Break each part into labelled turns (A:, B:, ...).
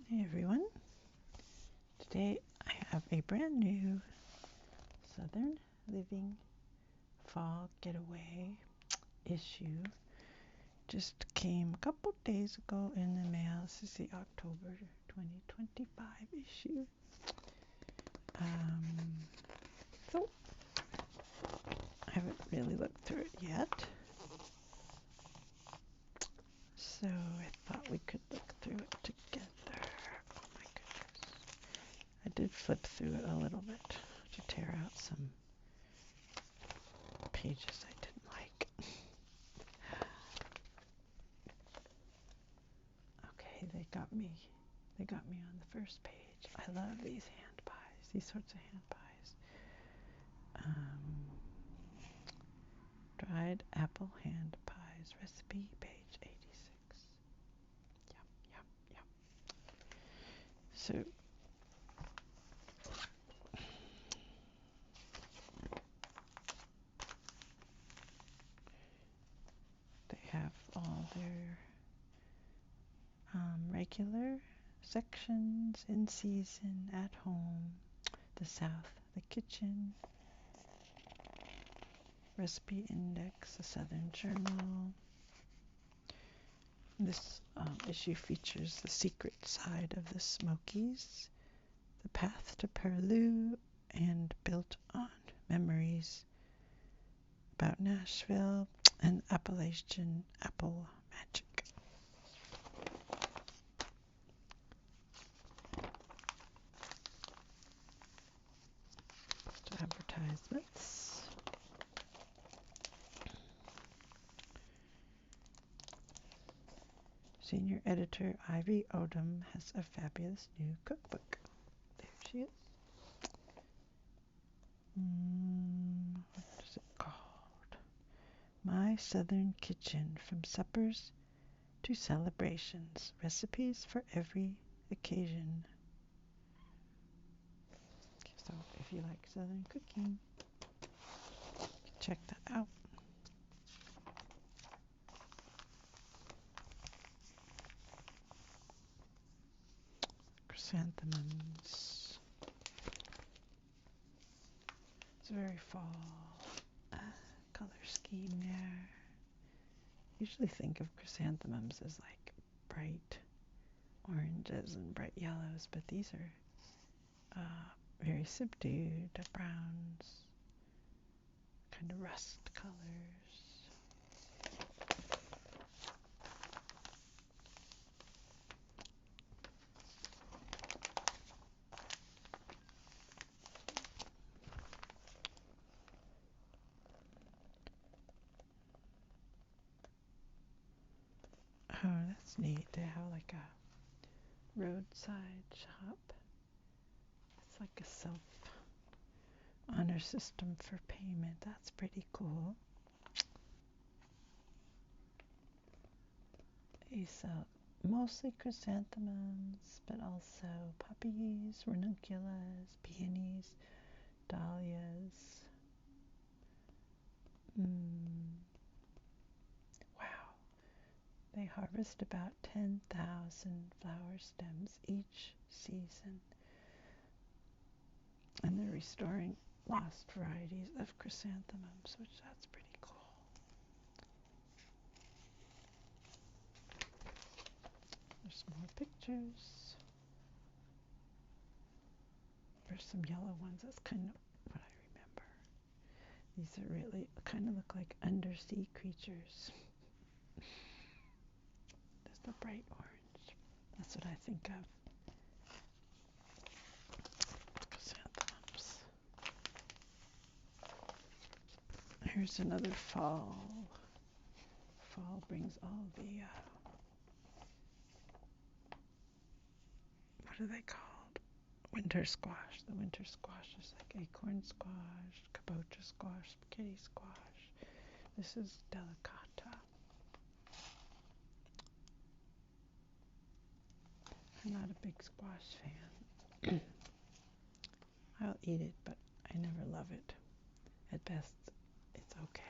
A: Hey everyone, today I have a brand new Southern Living Fall Getaway issue. Just came a couple days ago in the mail. This is the October 2025 issue. So I haven't really looked through it yet. So I thought we could look through it together. Oh my goodness. I did flip through it a little bit to tear out some pages I didn't like. Okay, they got me. They got me on the first page. I love these hand pies, these sorts of hand pies. Dried apple hand pies recipe, page 86. Yum. So they have all their regular sections, in season, at home, the south, the kitchen, recipe index, a southern journal. This issue features the secret side of the Smokies, the path to Perlu, and built on memories about Nashville and Appalachian apple magic. Advertisements. Senior editor Ivy Odom has a fabulous new cookbook. There she is. What is it called? My Southern Kitchen, from suppers to celebrations. Recipes for every occasion. So if you like Southern cooking, check that out. Chrysanthemums. It's a very fall color scheme there. Usually think of chrysanthemums as like bright oranges and bright yellows, but these are very subdued browns, kind of rust colors. Oh, that's neat. They have like a roadside shop. It's like a self-honor system for payment. That's pretty cool. They sell mostly chrysanthemums, but also poppies, ranunculus, peonies, dahlias. Wow. They harvest about 10,000 flower stems each season. And they're restoring lost varieties of chrysanthemums, which that's pretty cool. There's some more pictures. There's some yellow ones. That's kind of what I remember. These are really kind of look like undersea creatures. There's the bright orange. That's what I think of. Chrysanthemums. Here's another fall. Fall brings all the, what are they called? Winter squash. The winter squash is like acorn squash, kabocha squash, spaghetti squash. This is delicata. I'm not a big squash fan. I'll eat it, but I never love it. At best, it's okay.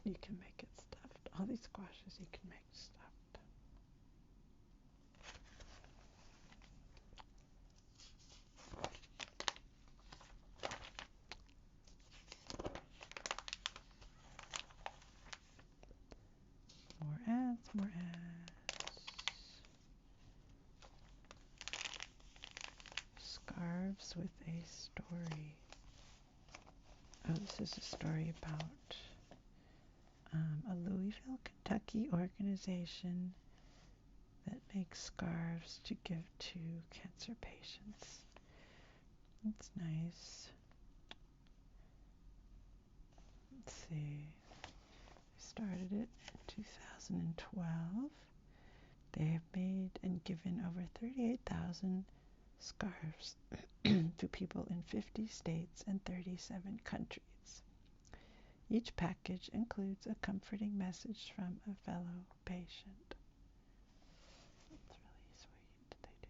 A: You can make it stuffed all these squashes you can make stuffed. More ads, more ads. Scarves with a story. Oh, this is a story about a Louisville, Kentucky organization that makes scarves to give to cancer patients. That's nice. Let's see. They started it in 2012. They have made and given over 38,000 scarves to people in 50 states and 37 countries. Each package includes a comforting message from a fellow patient. That's really sweet. They do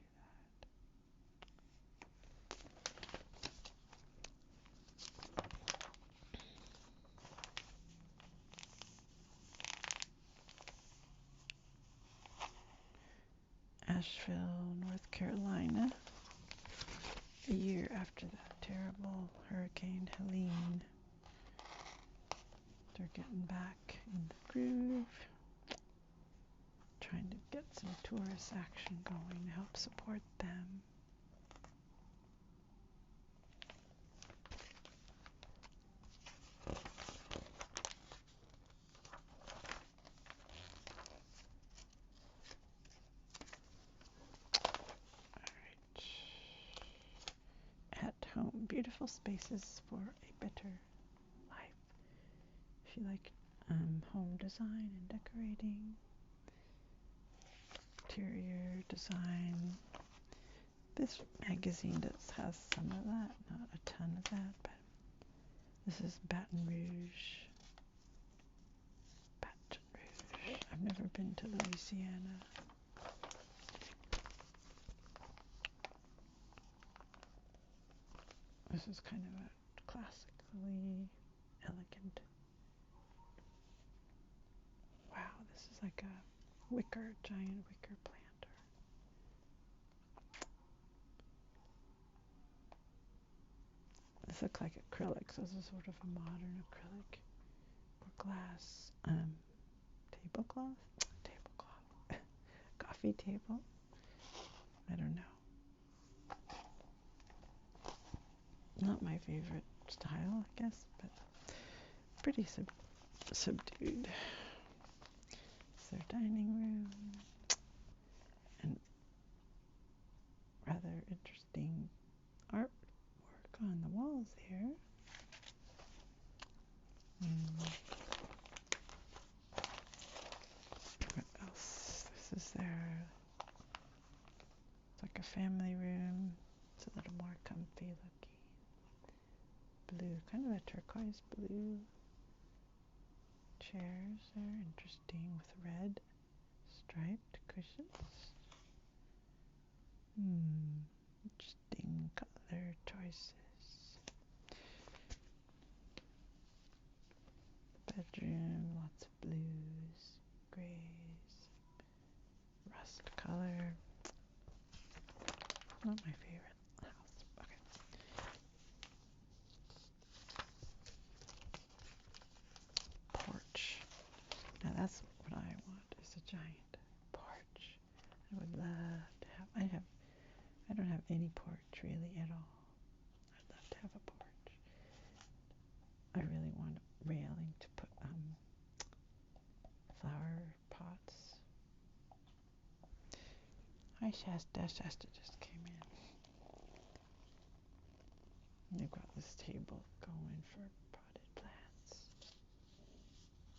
A: that. Nashville, North Carolina. A year after that terrible Hurricane Helene. They're getting back in the groove, trying to get some tourist action going to help support them. Alright. At home, beautiful spaces for a better life. If you like home design and decorating, interior design. This magazine has some of that, not a ton of that, but this is Baton Rouge. Baton Rouge. I've never been to Louisiana. This is kind of a classically elegant. Wow, this is like a giant wicker planter. This looks like acrylics. This is sort of a modern acrylic or glass tablecloth, coffee table. I don't know. Not my favorite style, I guess, but pretty subdued. It's their dining room, and rather interesting artwork on the walls here. What else? This is it's like a family room. It's a little more comfy looking. Blue, kind of a turquoise blue. Chairs are interesting with red striped cushions. Interesting color choices. Bedroom, lots of blues, grays, rust color. Not my favorite house. Okay. Porch. Now that's what I want, is a giant porch. I would love to have. I don't have any porch really at all. I'd love to have a porch. I really want a railing to put flower pots. Hi Shasta. Shasta just came in. They've got this table going for potted plants.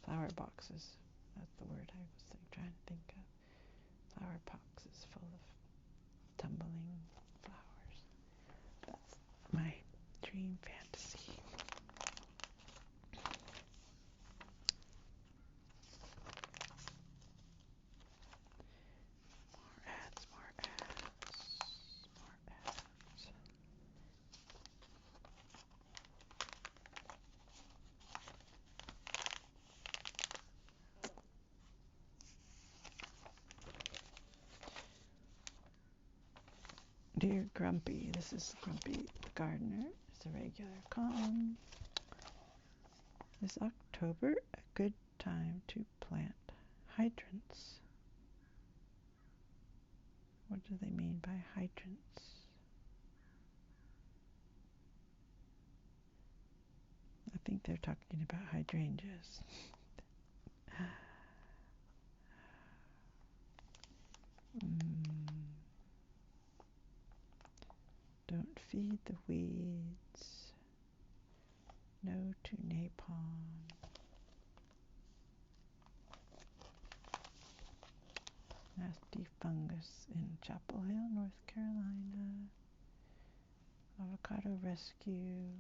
A: Flower boxes. That's the word I was trying to think of. Flower boxes full of tumbling flowers. That's my dream fantasy. More ads. Dear Grumpy, this is Grumpy the gardener. It's a regular column. Is October a good time to plant hydrants? What do they mean by hydrants? I think they're talking about hydrangeas. Don't feed the weeds. No to napalm. Nasty fungus in Chapel Hill, North Carolina. Avocado rescue.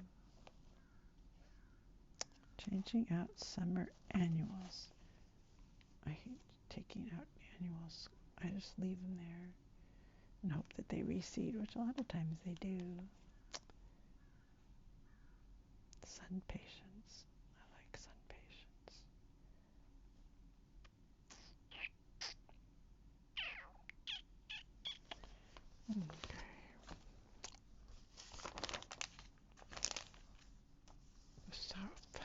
A: Changing out summer annuals. I hate taking out annuals. I just leave them there and hope that they reseed, which a lot of times they do. Sun patience. I like sun patience. Okay. South.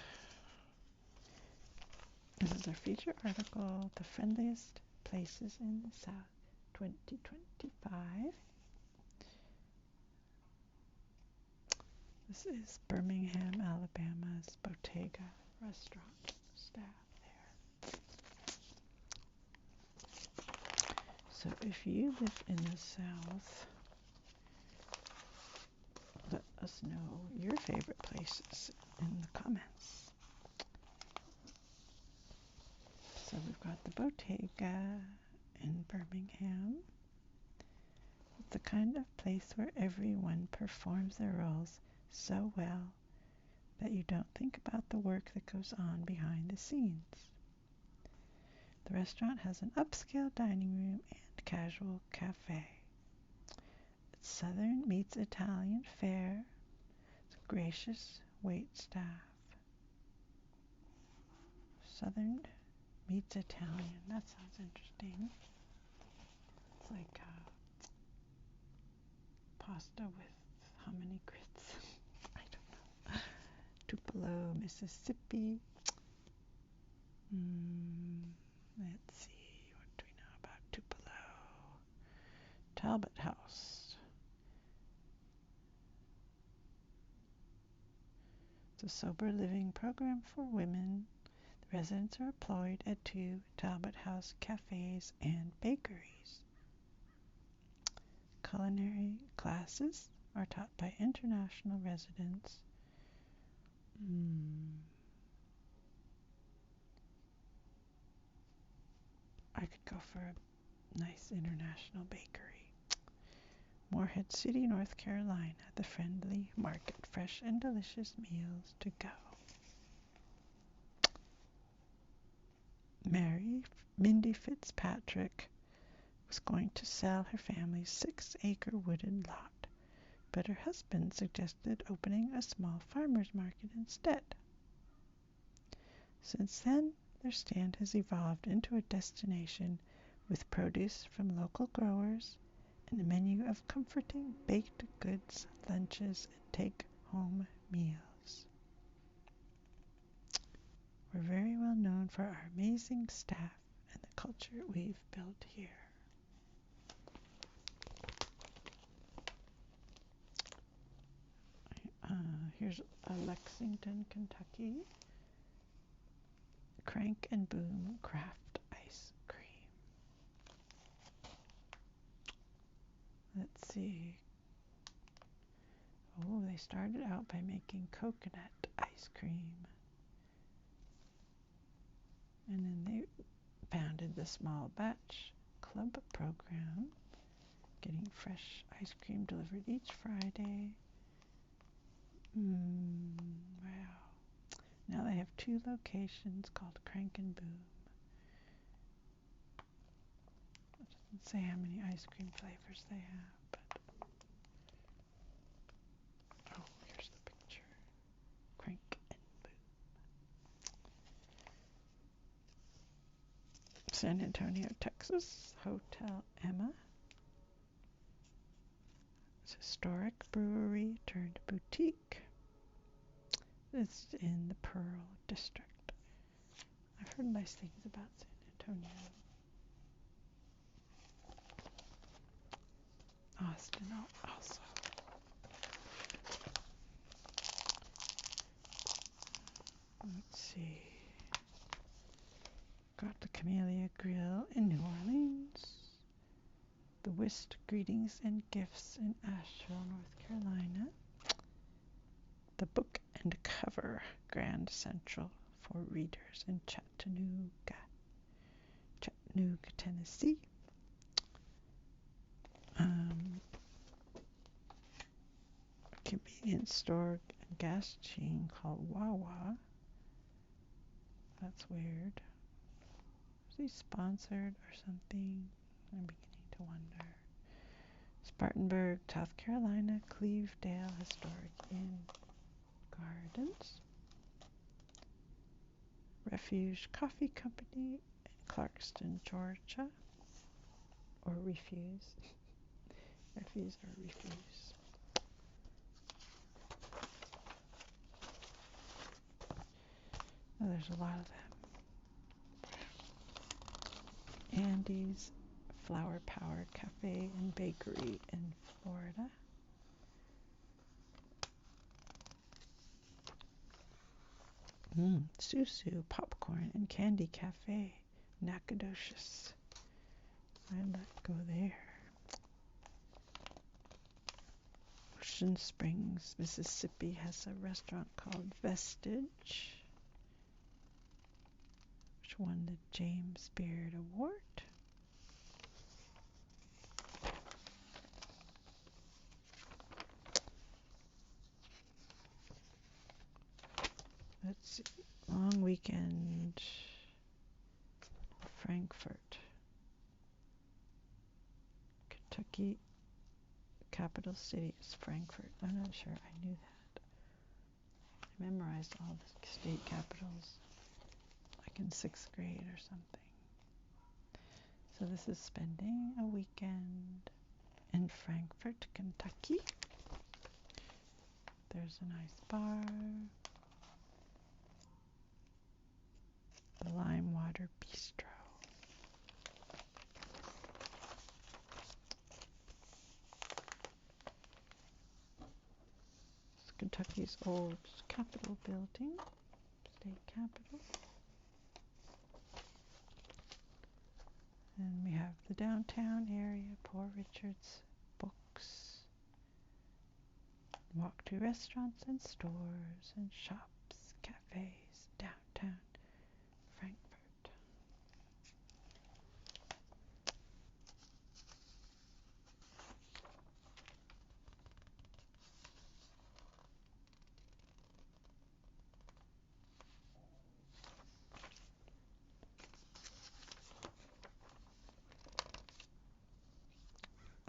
A: This is our feature article, The Friendliest Places in the South, 2025. This is Birmingham, Alabama's Bottega restaurant staff there. So if you live in the South, let us know your favorite places in the comments. So we've got the Bottega in Birmingham. It's the kind of place where everyone performs their roles so well that you don't think about the work that goes on behind the scenes. The restaurant has an upscale dining room and casual cafe. It's Southern meets Italian fare. It's a gracious wait staff. Southern meets Italian. That sounds interesting. It's like pasta with how many grits? I don't know. Tupelo, Mississippi. Let's see. What do we know about Tupelo? Talbot House. It's a sober living program for women. The residents are employed at 2 Talbot House cafes and bakeries. Culinary classes are taught by international residents. I could go for a nice international bakery. Morehead City, North Carolina, the friendly market, fresh and delicious meals to go. Mindy Fitzpatrick was going to sell her family's 6-acre wooded lot, but her husband suggested opening a small farmer's market instead. Since then, their stand has evolved into a destination with produce from local growers and a menu of comforting baked goods, lunches, and take-home meals. We're very well known for our amazing staff and the culture we've built here. Here's Lexington, Kentucky. Crank and Boom Craft Ice Cream. Let's see. Oh, they started out by making coconut ice cream. And then they founded the Small Batch Club program, getting fresh ice cream delivered each Friday. Wow. Now they have 2 locations called Crank and Boom. It doesn't say how many ice cream flavors they have, but oh, here's the picture. Crank and Boom. San Antonio, Texas, Hotel Emma. It's a historic brewery turned boutique. It's in the Pearl District. I've heard nice things about San Antonio. Austin also. Let's see. Got the Camellia Grill in New Orleans. The Whist Greetings and Gifts in Asheville, North Carolina. The Book and Cover Grand Central for Readers in Chattanooga, Tennessee. A convenience store and gas chain called Wawa. That's weird. Is he sponsored or something? I'm beginning to wonder. Spartanburg, South Carolina, Clevedale Historic Inn Gardens. Refuge Coffee Company in Clarkston, Georgia. Or Refuse. Refuse or Refuse. Oh, there's a lot of them. Andy's Flower Power Cafe and Bakery in Florida. Susu Popcorn and Candy Cafe, Nacogdoches. I'd like to go there. Ocean Springs, Mississippi has a restaurant called Vestige, which won the James Beard Award. Let's see. Long weekend. Frankfort. Kentucky capital city is Frankfort. I'm not sure I knew that. I memorized all the state capitals like in 6th grade or something. So this is spending a weekend in Frankfort, Kentucky. There's a nice bar. The Limewater Bistro. It's Kentucky's old Capitol building, state capitol. And we have the downtown area, Poor Richard's Books. Walk to restaurants and stores and shops, cafes, downtown Frankfort.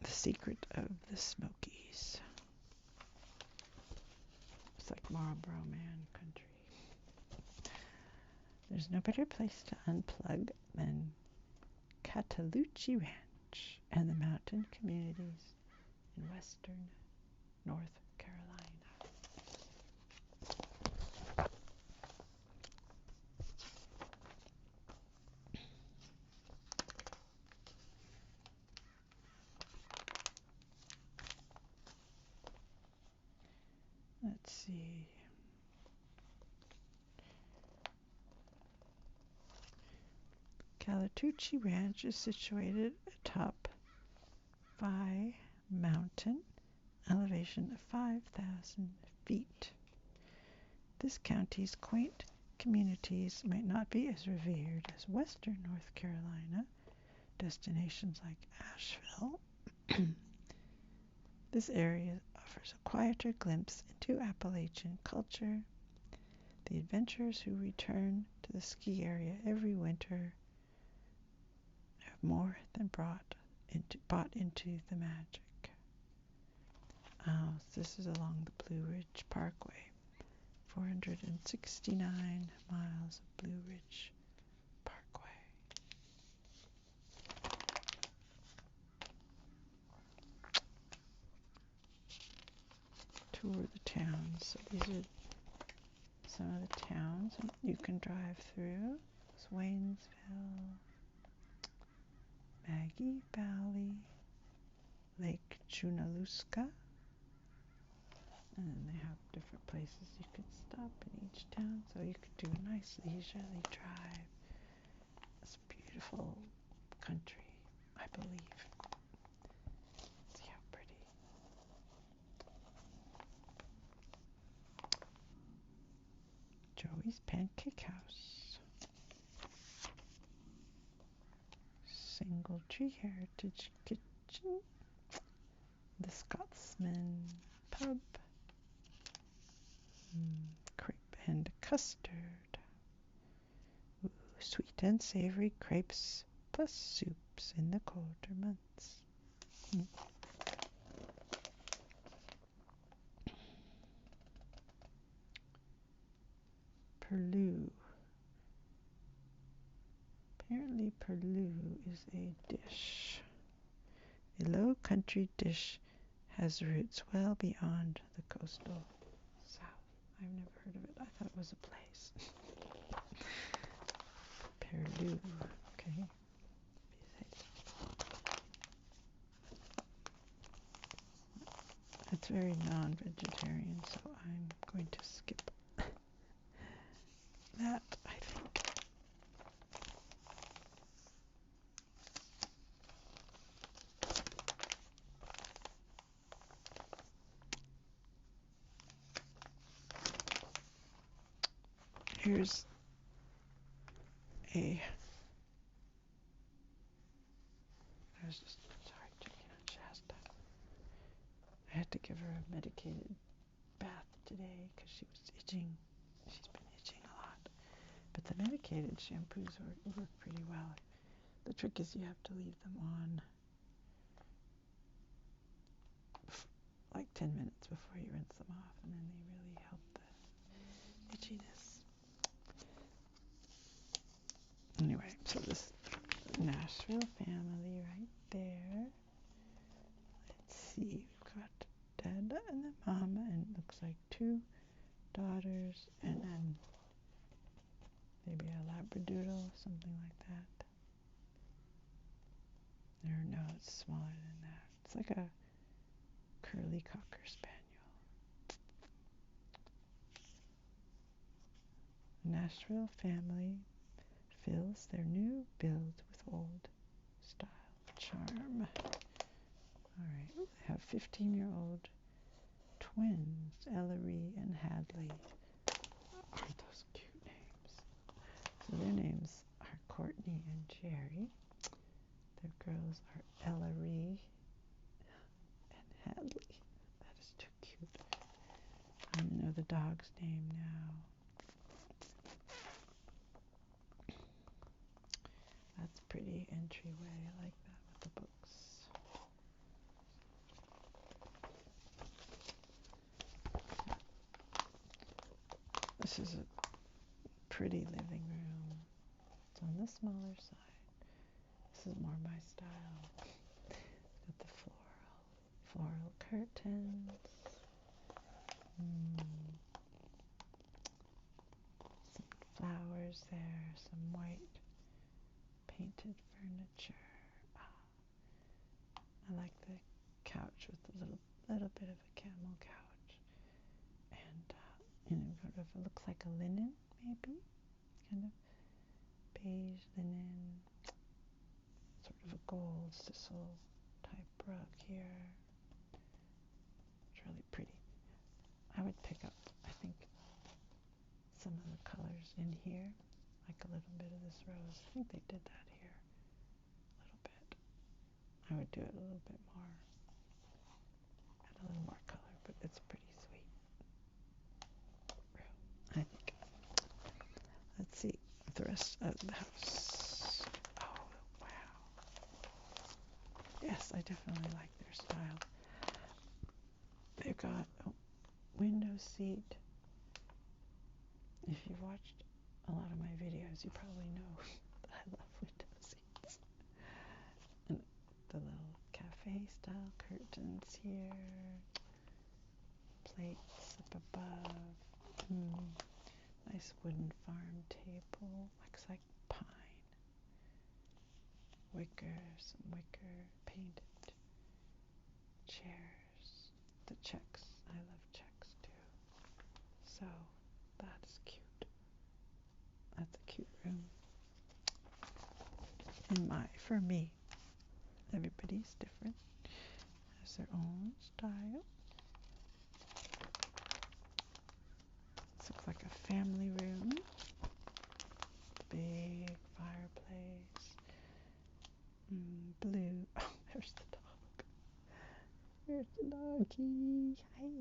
A: The Secret of the Smokies. It's like Marlboro Man country. There's no better place to unplug than Cataloochee Ranch and the mountain communities in western North Carolina. Let's see. Calatucci Ranch is situated atop Phi Mountain, elevation of 5,000 feet. This county's quaint communities might not be as revered as western North Carolina destinations like Asheville. This area offers a quieter glimpse into Appalachian culture. The adventurers who return to the ski area every winter have more than bought into the magic. This is along the Blue Ridge Parkway. 469 miles of Blue Ridge Parkway. tour the towns. So these are some of the towns you can drive through. It's Waynesville, Maggie Valley, Lake Junaluska. And then they have different places you could stop in each town. So you could do a nice leisurely drive. It's beautiful country, I believe. See how pretty. Joey's Pancake House. Single Tree Heritage Kitchen. The Scotsman Pub. Crepe and custard. Ooh, sweet and savory crepes plus soups in the colder months. Perlou. Apparently Perlou is a dish. A low country dish has roots well beyond the coastal south. I've never heard of it. I thought it was a place. Perlou. Okay. It's very non-vegetarian, so I'm going to skip that, I think. Here's I was just, sorry, checking on Shasta. I had to give her a medicated bath today because she was itching. She's been itching a lot. But the medicated shampoos work pretty well. The trick is you have to leave them on like 10 minutes before you rinse them off, and then they really help the itchiness. Anyway, so this Nashville family right there. Let's see, we've got Dad and the mama, and it looks like 2 daughters, and then maybe a Labradoodle, something like that. Or no, it's smaller than that. It's like a curly cocker spaniel. The Nashville family fills their new build with old style charm. Alright, they have 15-year-old twins, Ellery and Hadley. Aren't those cute names? So their names are Courtney and Jerry. Their girls are Ellery and Hadley. That is too cute. I know the dog's name now. That's pretty entryway. I like that with the books. This is a pretty living room. It's on the smaller side. This is more my style. Got the floral curtains. Some flowers there. Some white painted furniture. I like the couch with a little bit of a camel couch, and sort of it looks like a linen, maybe kind of beige linen, sort of a gold sisal type rug here. It's really pretty. I would pick up, I think, some of the colors in here, like a little bit of this rose. I think they did that here a little bit. I would do it a little bit more, add a little more color, but it's pretty sweet. I think. Let's see the rest of the house. Oh, wow. Yes, I definitely like their style. They've got a window seat. If you've watched a lot of my videos, you probably know that I love window seats. And the little cafe style curtains here. plates up above. Nice wooden farm table. Looks like pine. Some wicker painted chairs. The checks. I love checks too. So that's cute. That's a cute room. For me. Everybody's different. Has their own style. This looks like a family room. Big fireplace. Blue. Oh, there's the dog. There's the doggy. Hi.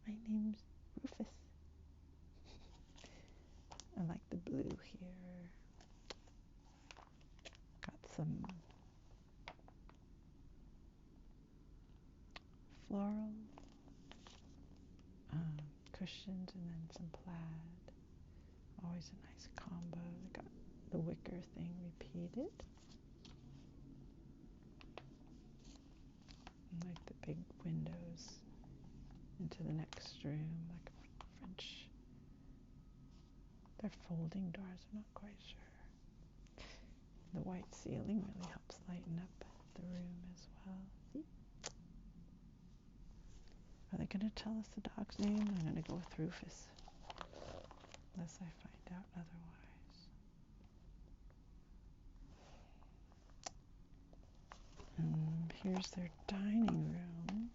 A: My name's Rufus. I like the blue here. Got some floral cushions and then some plaid. Always a nice combo. They got the wicker thing repeated. I like the big windows into the next room, like French. They're folding doors, I'm not quite sure. The white ceiling really helps lighten up the room as well. See? Are they going to tell us the dog's name? I'm going to go with Rufus, unless I find out otherwise. Here's their dining room.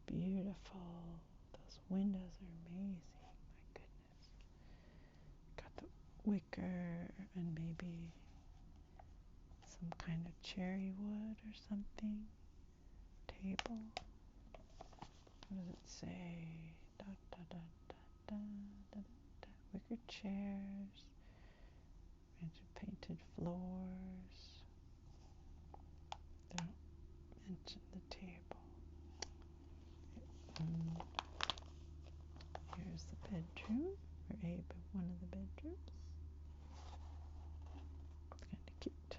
A: Beautiful. Those windows are amazing. My goodness. Got the wicker and maybe some kind of cherry wood or something. Table. What does it say? Wicker chairs. Painted floors. They don't mention the table. Here's the bedroom, or one of the bedrooms. It's kind of cute.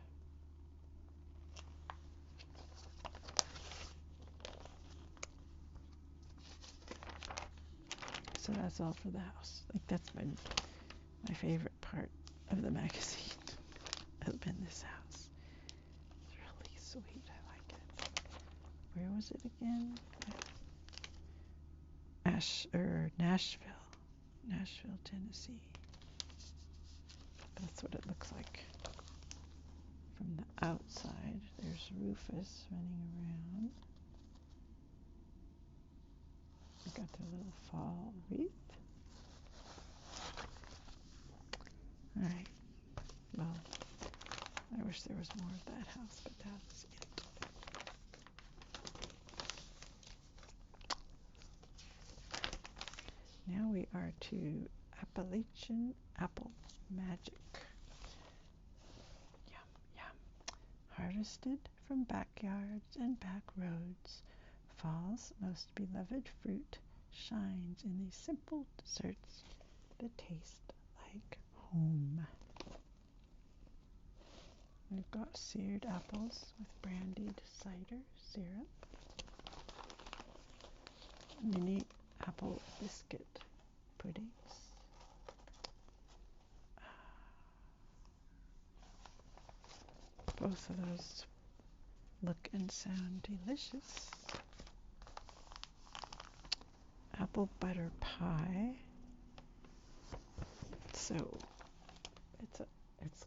A: So that's all for the house. Like that's my favorite part of the magazine has been this house. It's really sweet. I like it. Where was it again? Nashville, Tennessee. That's what it looks like from the outside. There's Rufus running around. They got their little fall wreath. Alright. Well, I wish there was more of that house, but that's it. Now we are to Appalachian apple magic. Yum, yum. Harvested from backyards and back roads, fall's most beloved fruit shines in these simple desserts that taste like home. We've got seared apples with brandied cider syrup. Mini apple biscuit puddings. Both of those look and sound delicious. Apple butter pie. So it's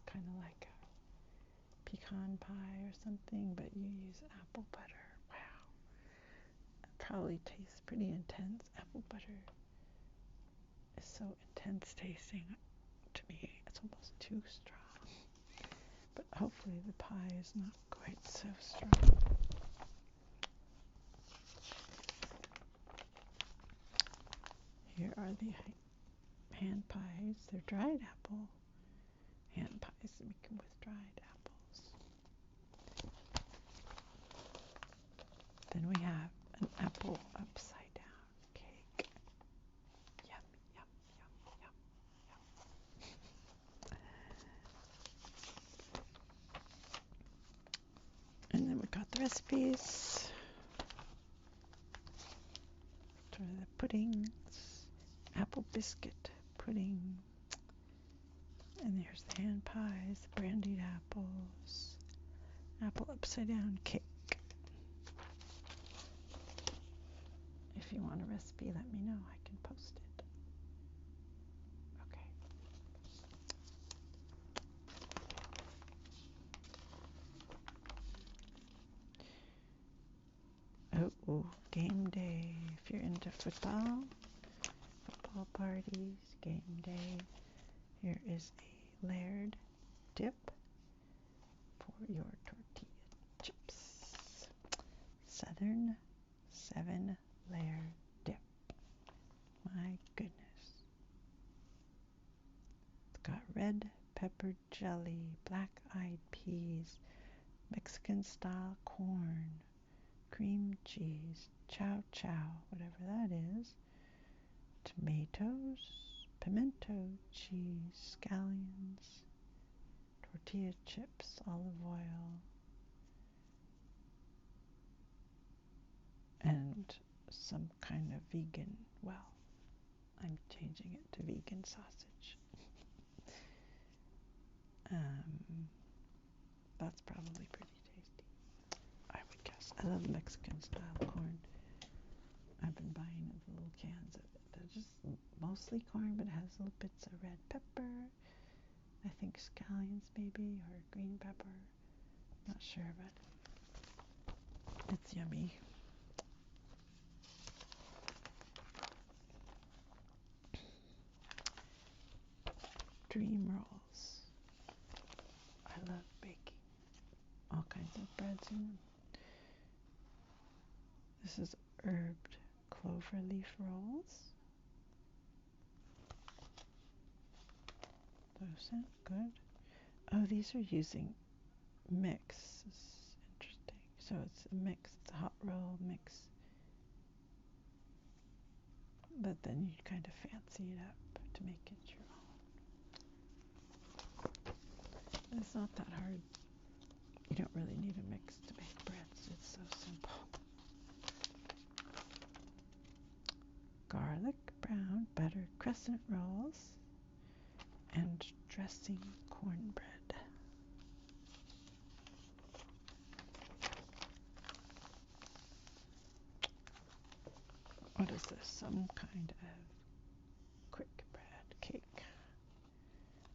A: kind of like a pecan pie or something, but you use apple butter. Wow. It probably tastes pretty intense. Apple butter is so intense tasting to me. It's almost too strong. But hopefully the pie is not quite so strong. Here are the hand pies. They're dried apple hand pies. We make them with dried apples. Then we have an apple upside down cake. Yum, yum, yum, yum, yum. And then we got the recipes. puddings, apple biscuit pudding. And there's the hand pies, the brandied apples, apple upside down cake. If you want a recipe, let me know. I can post it. Okay. Oh, game day. If you're into football parties, game day. Here is a layered dip for your tortilla chips. Southern 7-layer dip. My goodness. It's got red pepper jelly, black-eyed peas, Mexican style corn, cream cheese, chow chow, whatever that is, tomatoes, pimento cheese, scallions, tortilla chips, olive oil, and some kind of vegan, well, I'm changing it to vegan sausage. That's probably pretty tasty, I would guess. I love Mexican style corn. I've been buying the little cans of it. They're just mostly corn, but it has little bits of red pepper. I think scallions maybe, or green pepper. Not sure, but it's yummy. Dream rolls. I love baking all kinds of breads in them. This is herbed clover leaf rolls. Those sound good. Oh, these are using mix. This is interesting. So it's a mix, it's a hot roll mix. But then you kind of fancy it up to make it your own. It's not that hard. You don't really need a mix to make breads. It's so simple. Garlic, brown, butter, crescent rolls, and dressing cornbread. What is this? Some kind of quick bread cake.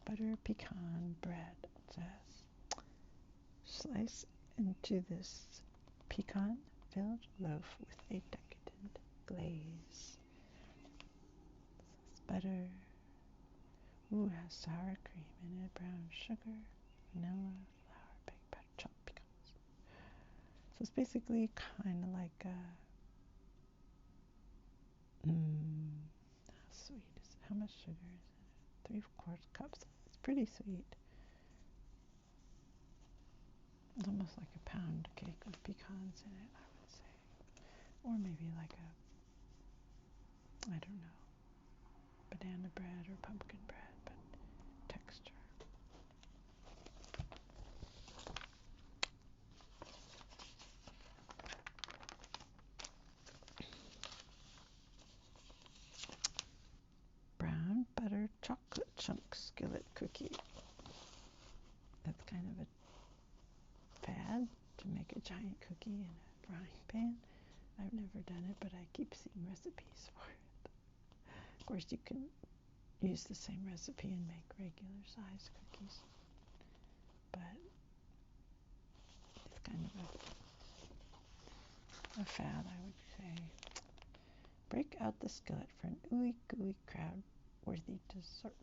A: Butter pecan bread, it says. Slice into this pecan-filled loaf with a decadent glaze. This is butter. Ooh, it has sour cream in it, brown sugar, vanilla, flour, baked butter, chopped pecans. So it's basically kind of like a how sweet is it? How much sugar is it? 3/4 cups. It's pretty sweet. It's almost like a pound cake with pecans in it, I would say. Or maybe like a, I don't know, banana bread or pumpkin bread, but texture. Brown butter chocolate chunk skillet cookie. That's kind of a fad to make a giant cookie in a frying pan. I've never done it, but I keep seeing recipes for it. Of course, you can use the same recipe and make regular size cookies, but it's kind of a fad, I would say. Break out the skillet for an ooey gooey crowd-worthy dessert.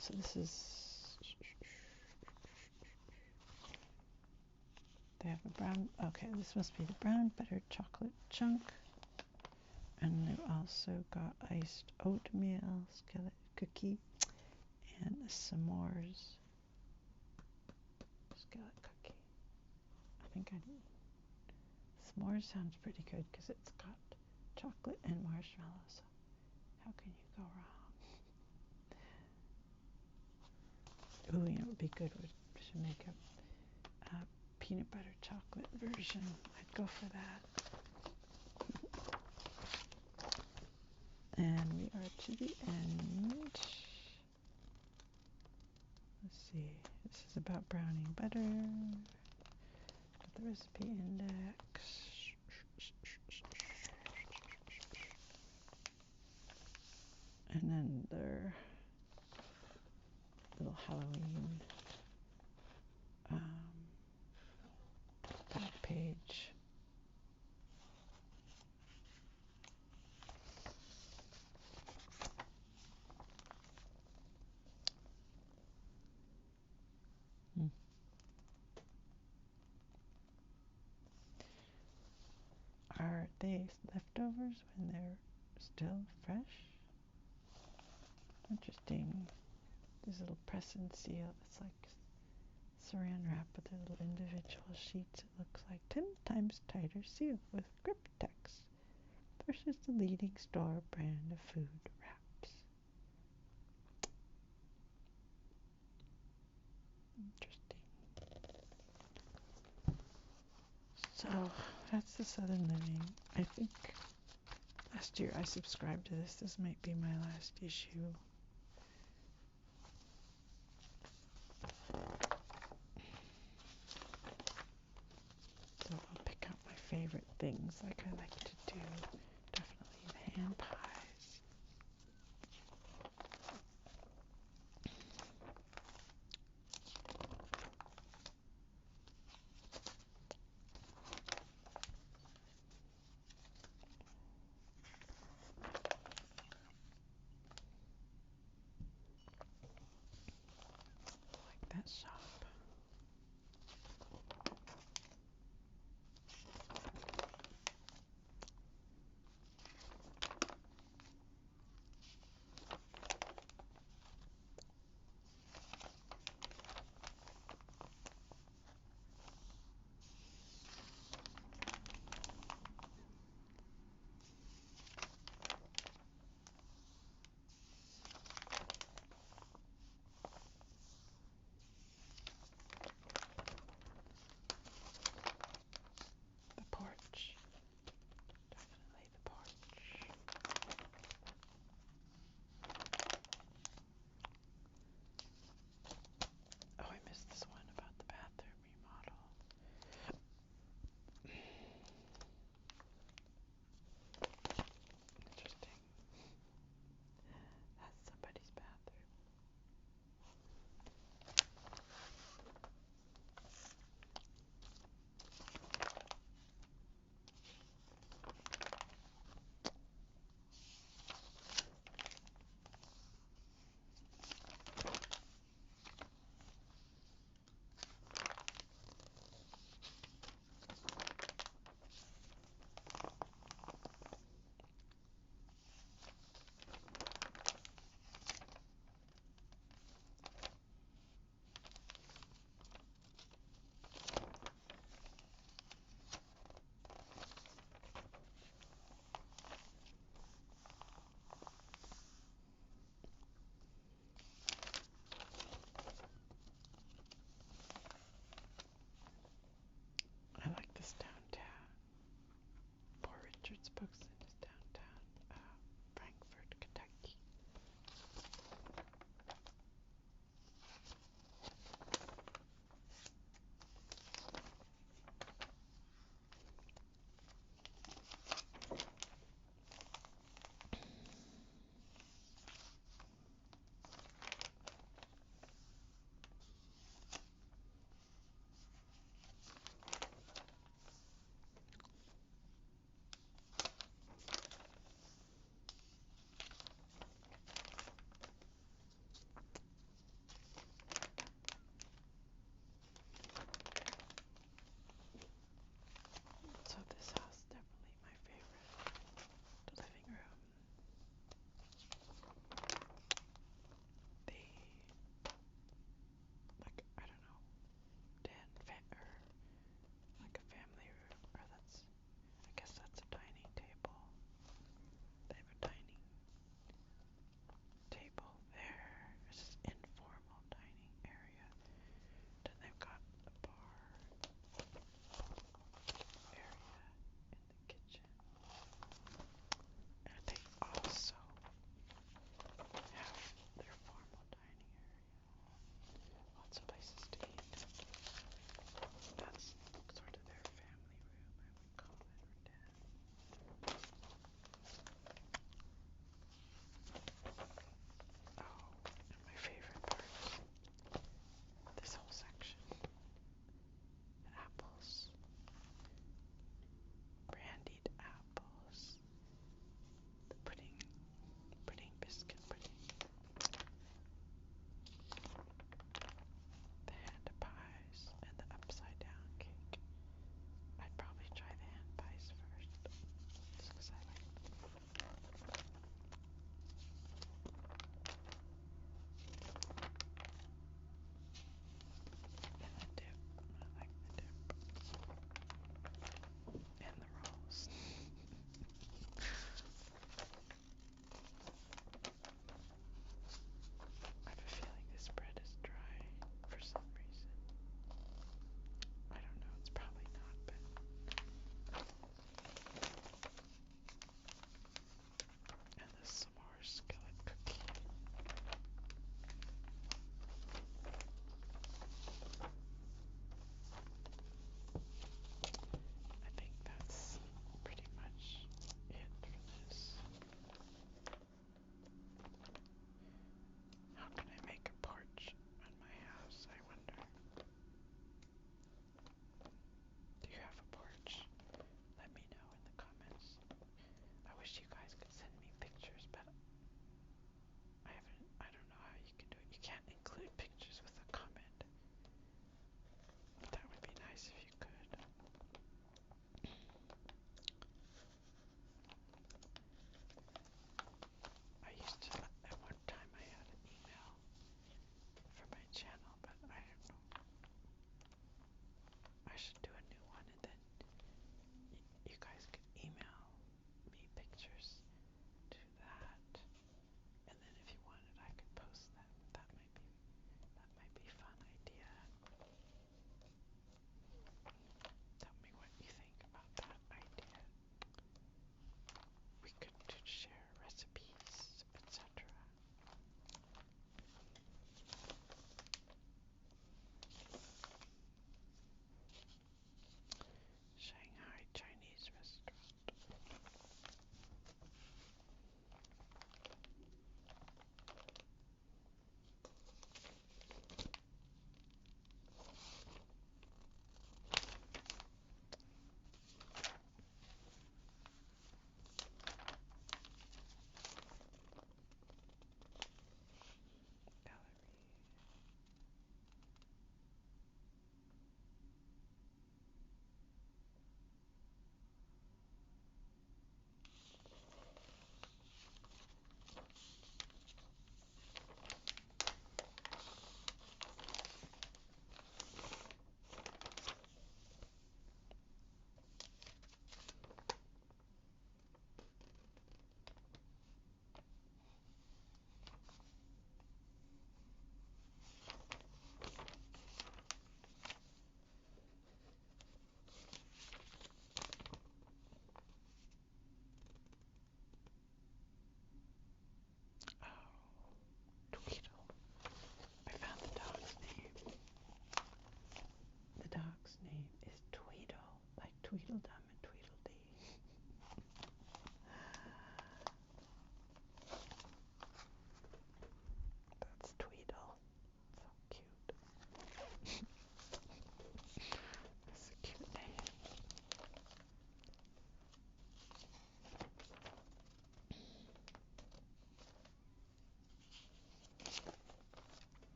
A: So this is, they have a brown, okay, this must be the brown butter chocolate chunk. And they've also got iced oatmeal skillet cookie and a s'mores skillet cookie. I think s'mores sounds pretty good because it's got chocolate and marshmallow, so how can you go wrong? Ooh, you know what would be good? We should make a peanut butter chocolate version. I'd go for that. And we are to the end. Let's see. This is about browning butter. Got the recipe index. And then their little Halloween back page. Are they leftovers when they're still fresh? Interesting. This little press and seal. It's like saran wrap with their little individual sheets. It looks like 10 times tighter seal with grip text versus the leading store brand of food wraps. Interesting. So that's the Southern Living. I think last year I subscribed to this. This might be my last issue. So I'll pick out my favorite things like I like to do. Definitely the hand pie.